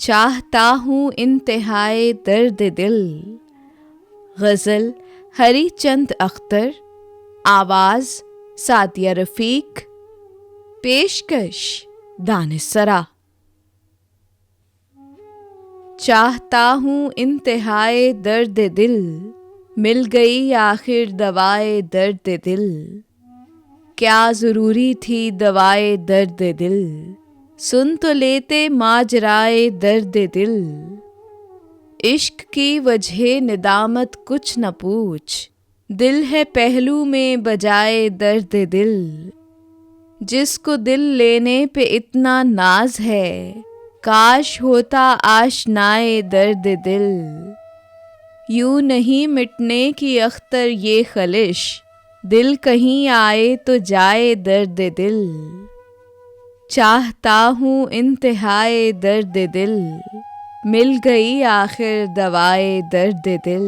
चाहता हूँ इंतहाए दर्द दिल। गज़ल हरीचंद अख्तर, आवाज़ सादिया रफ़ीक, पेशकश दानिशसरा। चाहता हूँ इंतहाए दर्द दिल, मिल गई आखिर दवाए दर्द दिल। क्या ज़रूरी थी दवाए दर्द दिल, सुन तो लेते माजराए दर्द दिल। इश्क की वजह निदामत कुछ न पूछ, दिल है पहलू में बजाए दर्द दिल। जिसको दिल लेने पे इतना नाज है, काश होता आशनाए दर्द दिल। यूं नहीं मिटने की अख्तर ये खलिश, दिल कहीं आए तो जाए दर्द दिल। चाहता हूँ इंतहाए दर्द दिल, मिल गई आखिर दवाए दर्द दिल।